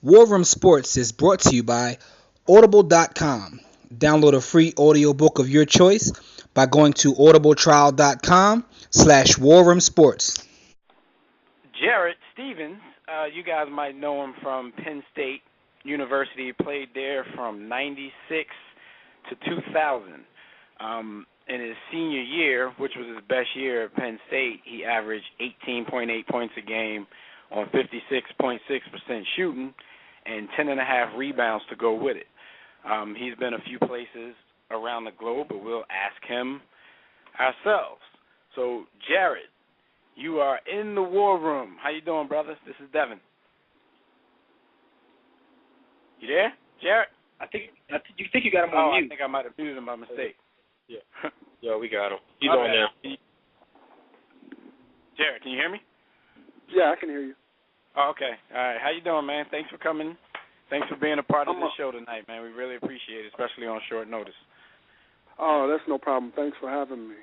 War Room Sports is brought to you by Audible.com. Download a free audiobook of your choice by going to audibletrial.com/War Room Sports. Jarrett Stephens, you guys might know him from Penn State University. He played there from 96 to 2000. In his senior year, which was his best year at Penn State, he averaged 18.8 points a game on 56.6% shooting and 10.5 rebounds to go with it. He's been a few places around the globe, but we'll ask him ourselves. So, Jarrett, you are in the war room. How you doing, brother? This is Devin. You there, Jarrett? You think you got him on mute. I think I might have muted him by mistake. Yeah. Yeah, we got him. He's on now. Jarrett, can you hear me? Yeah, I can hear you. Oh, okay. All right. How you doing, man? Thanks for coming. Thanks for being a part of the show tonight, man. We really appreciate it, especially on short notice. Oh, that's no problem. Thanks for having me.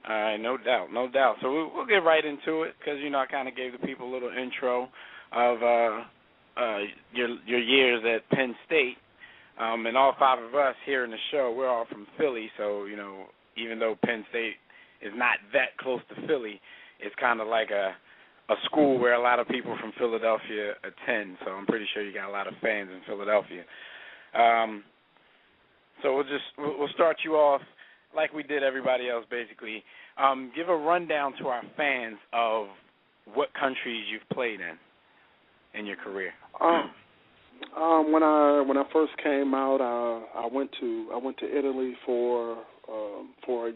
All right, no doubt. So we'll get right into it because, I kind of gave the people a little intro of your years at Penn State. And all five of us here in the show, we're all from Philly. So, even though Penn State is not that close to Philly, it's kind of like a school where a lot of people from Philadelphia attend. So I'm pretty sure you got a lot of fans in Philadelphia. So we'll start you off like we did everybody else, basically. Give a rundown to our fans of what countries you've played in your career. When I first came out, I went to Italy for a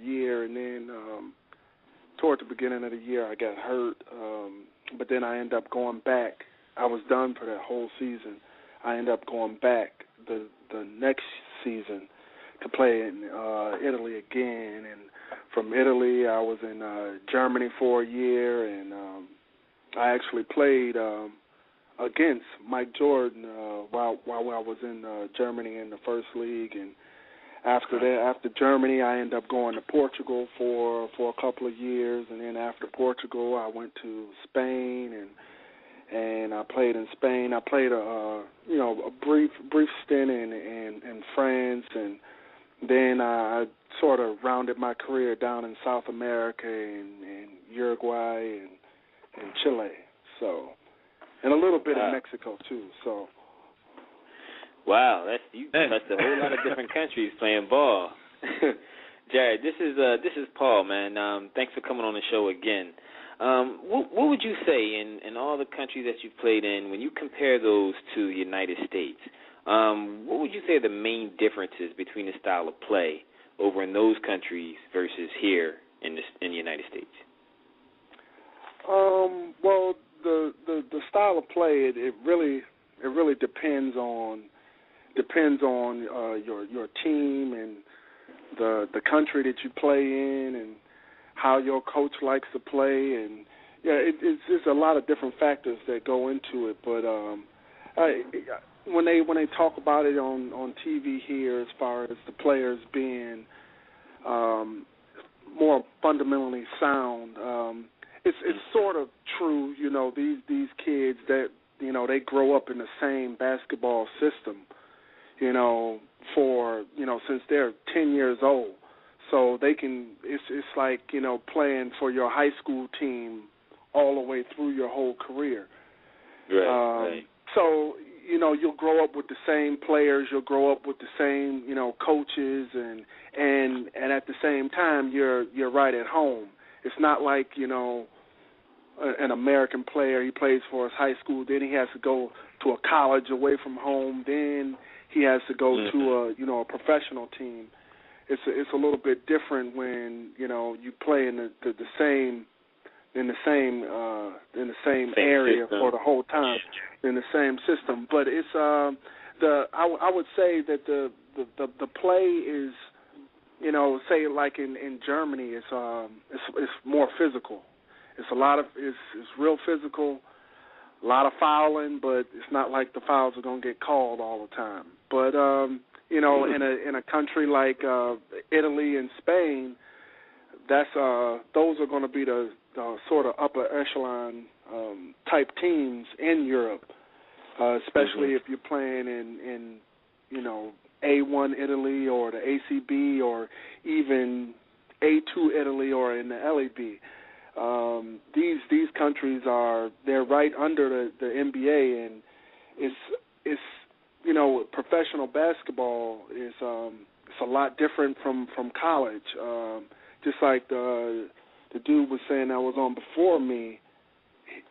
year, and then toward the beginning of the year, I got hurt. But then I ended up going back. I was done for that whole season. I ended up going back the next season to play in Italy again, and from Italy I was in Germany for a year, and I actually played against Mike Jordan while I was in Germany in the first league, and after Germany I ended up going to Portugal for a couple of years, and then after Portugal I went to Spain and I played in Spain. I played a brief stint in France, and then I sort of rounded my career down in South America and Uruguay and Chile. So, and a little bit in Mexico too. So. Wow, that's a whole lot of different countries playing ball. Jared, this is Paul, man. Thanks for coming on the show again. What would you say in all the countries that you've played in, when you compare those to the United States, what would you say are the main differences between the style of play over in those countries versus here in the United States? Well, the style of play it really depends on your team and the country that you play in and how your coach likes to play, and it's a lot of different factors that go into it. But when they talk about it on TV here, as far as the players being more fundamentally sound, it's sort of true. These kids that they grow up in the same basketball system, for since they're 10 years old. So they can. It's like playing for your high school team all the way through your whole career. Right. So you'll grow up with the same players. You'll grow up with the same coaches, and at the same time you're right at home. It's not like an American player. He plays for his high school. Then he has to go to a college away from home. Then he has to go to a professional team. It's a little bit different when you play in the same area system. for the whole time in the same system. But it's I would say that the play is say like in Germany it's more physical. It's real physical, a lot of fouling, but it's not like the fouls are going to get called all the time. But in a country like Italy and Spain, those are going to be the sort of upper echelon type teams in Europe. especially if you're playing in A1 Italy or the ACB or even A2 Italy or in the LAB. These countries they're right under the NBA, and it's professional basketball is it's a lot different from college. Just like the dude was saying that was on before me,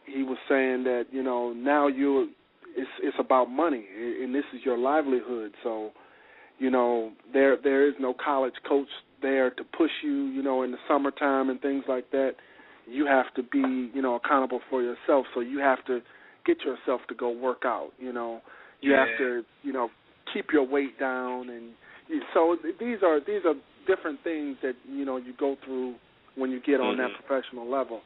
he was saying that now it's about money, and this is your livelihood. So there is no college coach there to push you, in the summertime and things like that. You have to be, accountable for yourself. So you have to get yourself to go work out. You have to, keep your weight down, and so these are different things that you go through when you get on that professional level.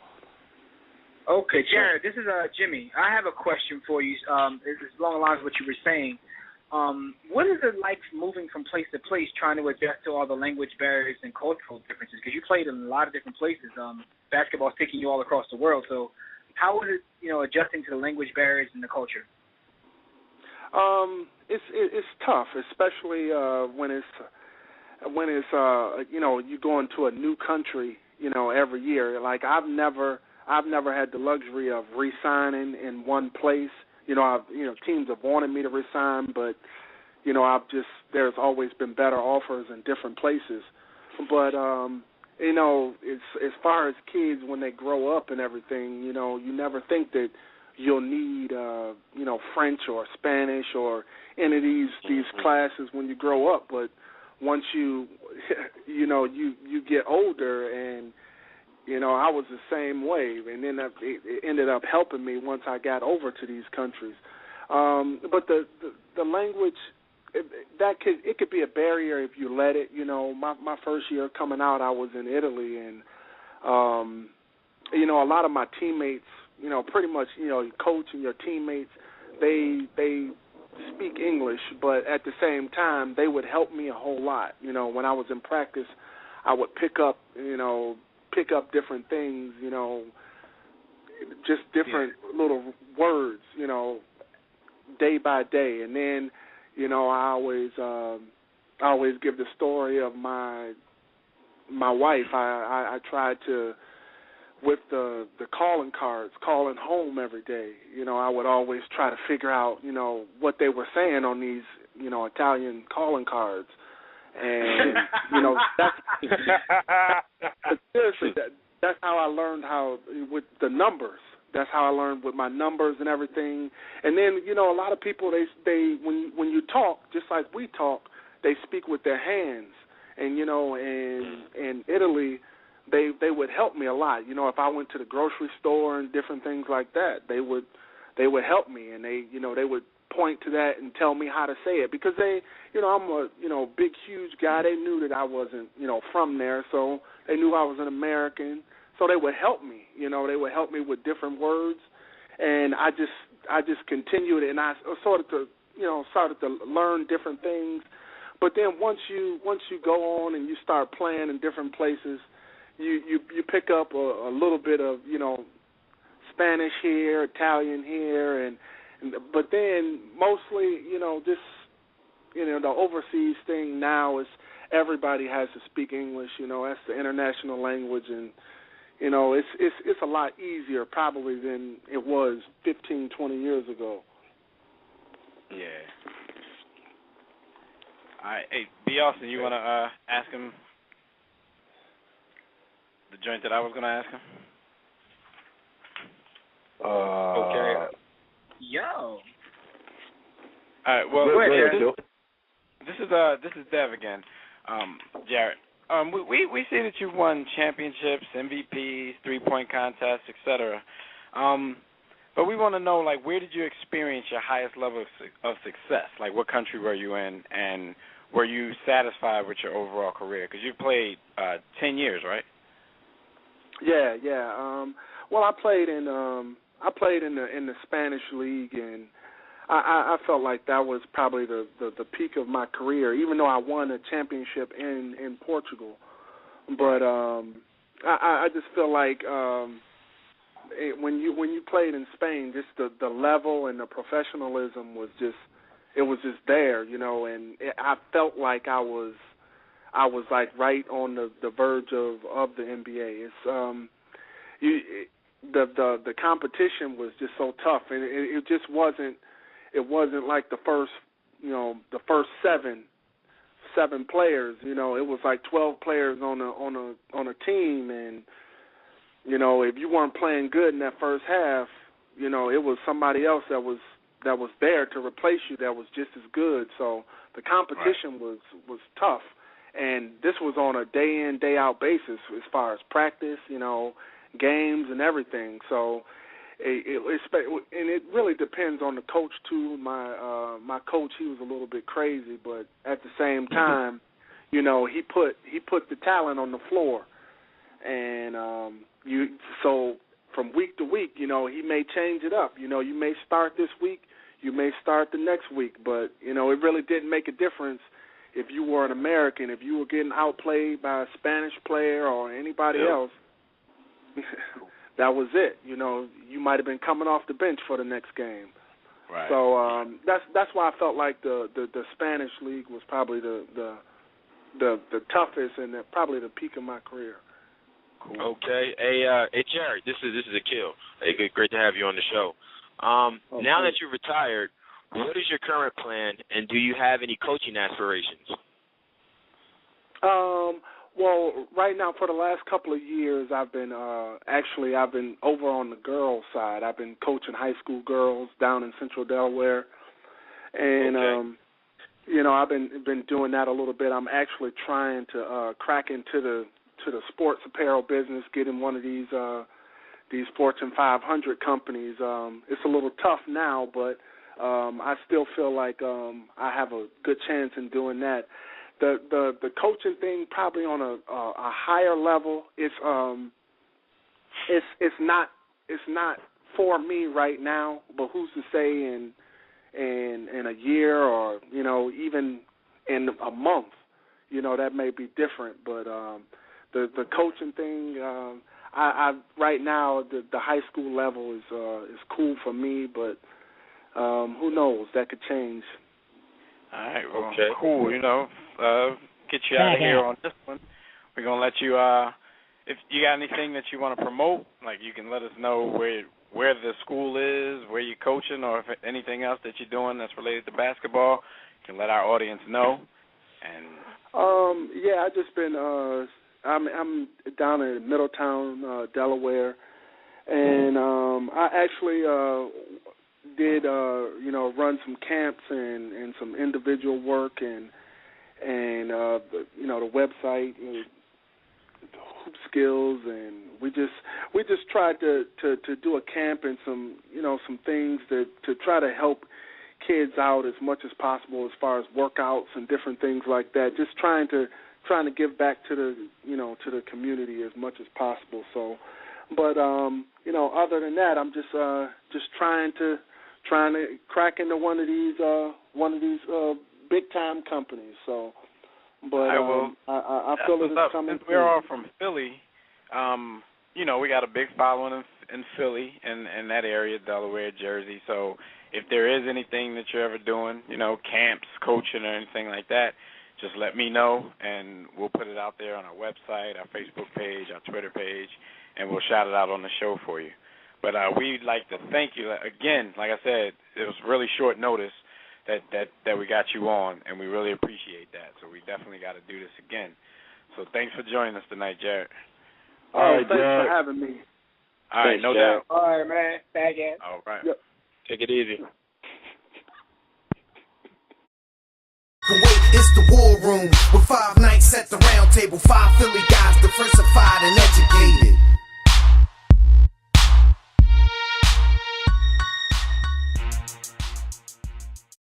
Okay, Jarrett, this is Jimmy. I have a question for you. It's along the lines of what you were saying. What is it like moving from place to place, trying to adjust to all the language barriers and cultural differences? Because you played in a lot of different places. Basketball's taking you all across the world. So how is it, adjusting to the language barriers and the culture? It's tough, especially when it's you go into a new country, every year. Like I've never had the luxury of re-signing in one place. Teams have wanted me to resign, but there's always been better offers in different places. But it's as far as kids when they grow up and everything, you never think that you'll need French or Spanish or any of these classes when you grow up. But once you get older, and I was the same way, and then it ended up helping me once I got over to these countries. But the language, it could be a barrier if you let it. My first year coming out, I was in Italy, and a lot of my teammates, pretty much, your coach and your teammates, they speak English, but at the same time, they would help me a whole lot. When I was in practice, I would pick up different things, just different little words, day by day. And then, I always give the story of my wife. I tried to, with the calling cards, calling home every day, I would always try to figure out, what they were saying on these, Italian calling cards. And, but seriously, that's how I learned with the numbers. That's how I learned with my numbers and everything. And then, a lot of people, they when you talk, just like we talk, they speak with their hands. And, in Italy, they would help me a lot. If I went to the grocery store and different things like that, they would help me, and they would point to that and tell me how to say it, because I'm a big huge guy. They knew that I wasn't from there, so they knew I was an American. So they would help me. They would help me with different words, and I just continued it, and I started to learn different things. But then once you go on and you start playing in different places, you pick up a little bit of Spanish here, Italian here, but then mostly just the overseas thing now is everybody has to speak English. That's the international language, and it's a lot easier probably than it was 15, 20 years ago. Yeah. All right, hey, B. Austin, you want to ask him the joint that I was going to ask him? Okay. Yo. All right. Well, this is Dev again. Jarrett. We see that you've won championships, MVPs, 3-point contests, etc. But we want to know, like, where did you experience your highest level of success? Like, what country were you in, and were you satisfied with your overall career? Because you played 10 years, right? Yeah. Well, I played in the Spanish league, and I felt like that was probably the peak of my career, even though I won a championship in Portugal. But I just feel like when you played in Spain, just the level and the professionalism was just there, and I felt like I was like right on the verge of the NBA. It's the competition was just so tough, and it just wasn't like the first seven players. It was like 12 players on a team, and if you weren't playing good in that first half, it was somebody else that was there to replace you that was just as good. So the competition was tough, and this was on a day in, day out basis as far as practice, games and everything. So it really depends on the coach too. My coach, he was a little bit crazy, but at the same time, he put the talent on the floor, and so from week to week, he may change it up. You may start this week, you may start the next week, but it really didn't make a difference if you were an American, if you were getting outplayed by a Spanish player or anybody else. That was it. You might have been coming off the bench for the next game. Right. So that's why I felt like the Spanish league was probably the toughest and probably the peak of my career. Cool. Okay. Hey, Jarrett, this is Akil. Hey, great to have you on the show. Now that you're retired, what is your current plan, and do you have any coaching aspirations? Well, right now, for the last couple of years, I've been over on the girls' side. I've been coaching high school girls down in Central Delaware, and I've been doing that a little bit. I'm actually trying to crack into the sports apparel business, get in one of these Fortune 500 companies. It's a little tough now, but I still feel like I have a good chance in doing that. The coaching thing probably on a higher level. It's not for me right now, but who's to say in a year or even in a month, that may be different. But the coaching thing, I right now the high school level is cool for me, but who knows, that could change. All right, well, cool. Get you out of here on this one. We're gonna let you. If you got anything that you want to promote, like you can let us know where the school is, where you're coaching, or if anything else that you're doing that's related to basketball. You can let our audience know. And I just been. I'm down in Middletown, Delaware, and I actually did run some camps and some individual work and the website, hoop skills, and we just tried to do a camp and some things to try to help kids out as much as possible as far as workouts and different things like that. Just trying to give back to the community as much as possible. So, but other than that, I'm just trying to crack into one of these big time companies. So, but I feel it's coming. Since we're all from Philly, we got a big following in Philly and that area, Delaware, Jersey. So if there is anything that you're ever doing, camps, coaching, or anything like that, just let me know, and we'll put it out there on our website, our Facebook page, our Twitter page, and we'll shout it out on the show for you. But we'd like to thank you again. Like I said, it was really short notice that we got you on, and we really appreciate that. So we definitely got to do this again. So thanks for joining us tonight, Jarrett. All right, thanks for having me. All right, no doubt. All right, man. Thank you. All right. Yep. Take it easy. Kuwait is the war room with 5 nights at the round table, 5 Philly guys diversified and